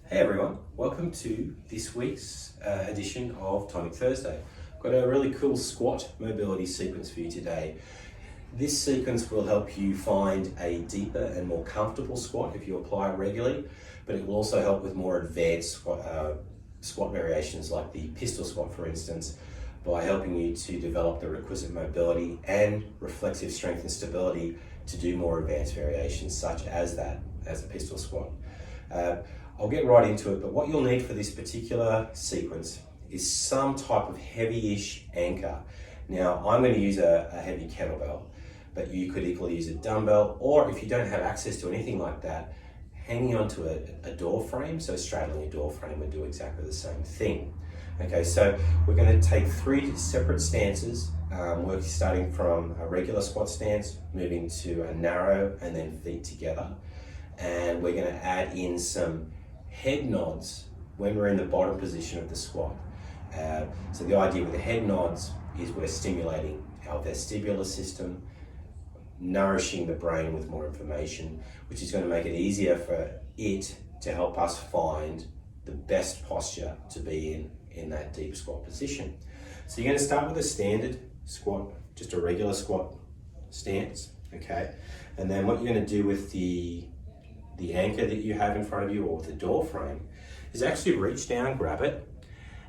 Hey everyone, welcome to this week's edition of Tonic Thursday. I've got a really cool squat mobility sequence for you today. This sequence will help you find a deeper and more comfortable squat if you apply it regularly, but it will also help with more advanced squat variations like the pistol squat, for instance, by helping you to develop the requisite mobility and reflexive strength and stability to do more advanced variations such as a pistol squat. I'll get right into it, but what you'll need for this particular sequence is some type of heavy-ish anchor. Now, I'm going to use a heavy kettlebell, but you could equally use a dumbbell, or if you don't have access to anything like that, hanging onto a door frame, so straddling a door frame would do exactly the same thing. Okay, so we're going to take 3 separate stances, starting from a regular squat stance, moving to a narrow, and then feet together. And we're going to add in some head nods when we're in the bottom position of the squat. So the idea with the head nods is we're stimulating our vestibular system, nourishing the brain with more information, which is going to make it easier for it to help us find the best posture to be in that deep squat position. So you're going to start with a standard squat, just a regular squat stance, okay? And then what you're going to do with the anchor that you have in front of you or the door frame is actually reach down, grab it,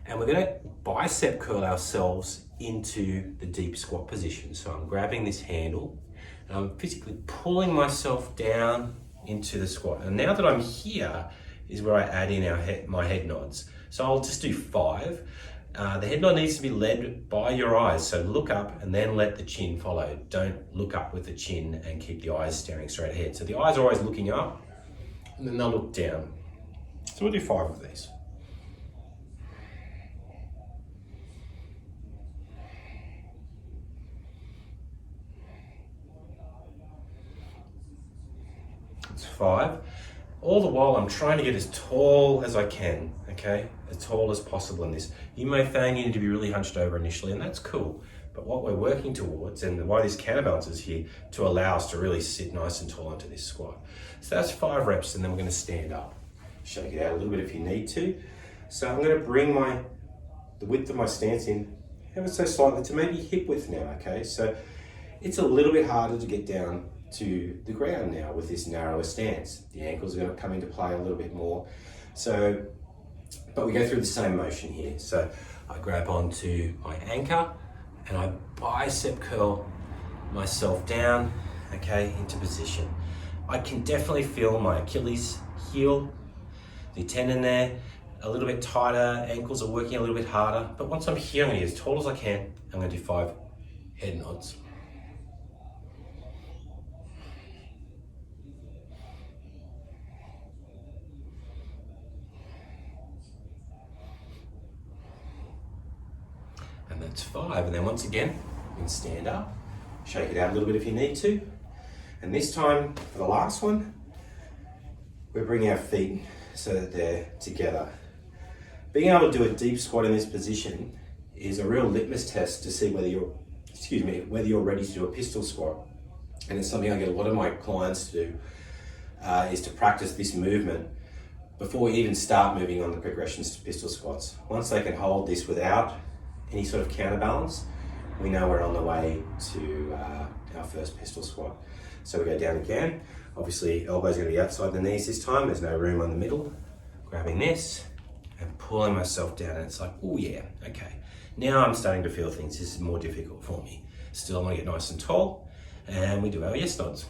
and we're going to bicep curl ourselves into the deep squat position. So I'm grabbing this handle and I'm physically pulling myself down into the squat. And now that I'm here is where I add in my head nods. So I'll just do 5. The head nod needs to be led by your eyes. So look up and then let the chin follow. Don't look up with the chin and keep the eyes staring straight ahead. So the eyes are always looking up, and then they'll look down. So we'll do 5 of these. It's 5. All the while I'm trying to get as tall as I can, okay? As tall as possible in this. You may find you need to be really hunched over initially, and that's cool. But what we're working towards, and why this counterbalance is here, to allow us to really sit nice and tall into this squat. So that's 5 reps, and then we're going to stand up. Shake it out a little bit if you need to. So I'm going to bring the width of my stance in ever so slightly to maybe hip width now, okay? So it's a little bit harder to get down to the ground now with this narrower stance. The ankles are going to come into play a little bit more. So, but we go through the same motion here. So I grab onto my anchor and I bicep curl myself down, okay, into position. I can definitely feel my Achilles heel, the tendon there, a little bit tighter, ankles are working a little bit harder. But once I'm here, I'm going to get as tall as I can. I'm going to do 5 head nods. And that's 5. And then once again, you can stand up, shake it out a little bit if you need to. And this time, for the last one, we're bringing our feet so that they're together. Being able to do a deep squat in this position is a real litmus test to see whether you're ready to do a pistol squat. And it's something I get a lot of my clients to do, is to practice this movement before we even start moving on the progressions to pistol squats. Once they can hold this without any sort of counterbalance, we know we're on the way to our first pistol squat. So we go down again. Obviously, elbows are going to be outside the knees this time. There's no room on the middle. Grabbing this and pulling myself down. And it's like, oh yeah, okay. Now I'm starting to feel things. This is more difficult for me. Still, I want to get nice and tall. And we do our yes nods.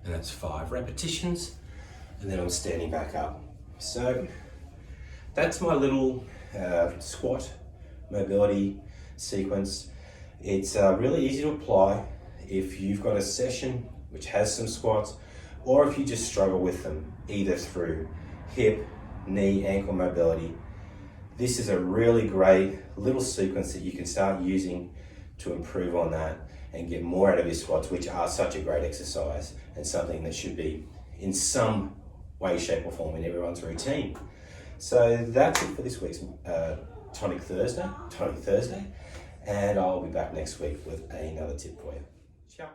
And that's 5 repetitions, and then I'm standing back up. So that's my little squat mobility sequence. It's really easy to apply if you've got a session which has some squats, or if you just struggle with them, either through hip, knee, ankle mobility. This is a really great little sequence that you can start using to improve on that and get more out of your squats, which are such a great exercise and something that should be in some way, shape or form in everyone's routine. So that's it for this week's Tonic Thursday, and I'll be back next week with another tip for you. Ciao.